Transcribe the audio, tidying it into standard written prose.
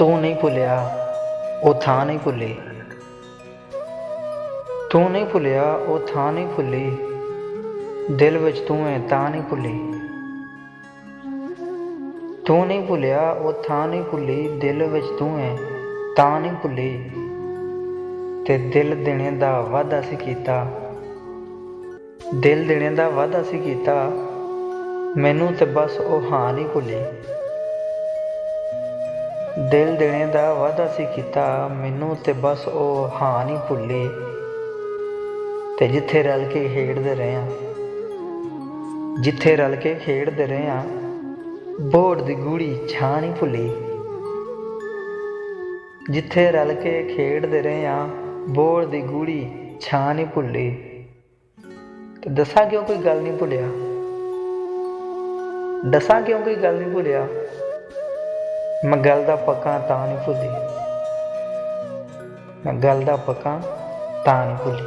तू नहीं भुलिया वो थां नहीं भुली, तू नहीं भुलिया वो थां नहीं भुली, दिल विच तू है तां नहीं भुली। तू नहीं भुलिया वो थां नहीं भुली, दिल विच तू है तां नहीं भुली। ते दिल देने दा वादा असीं कीता, दिल देने दा वादा असीं कीता, मैनू ते बस ओ हां नहीं भुली। दिल देने दा वादा असीं कीता, मैनू ते बस ओ हां नहीं भुली। ते जिथे रल के खेडदे रहे हां, जिथे रल के खेडदे रहे हां, बोड़ दी गूड़ी छां नहीं भुली। जिथे रल के खेडदे रहे हां, बोड़ दी गूड़ी छां नहीं भुली। ते दसां क्यों कोई गल नहीं भुलिया, दसां क्यों कोई गल नहीं भुलिया, मैं गल दा पक्का तां नहीं भुली, मैं गल दा पक्का तां नहीं भुली।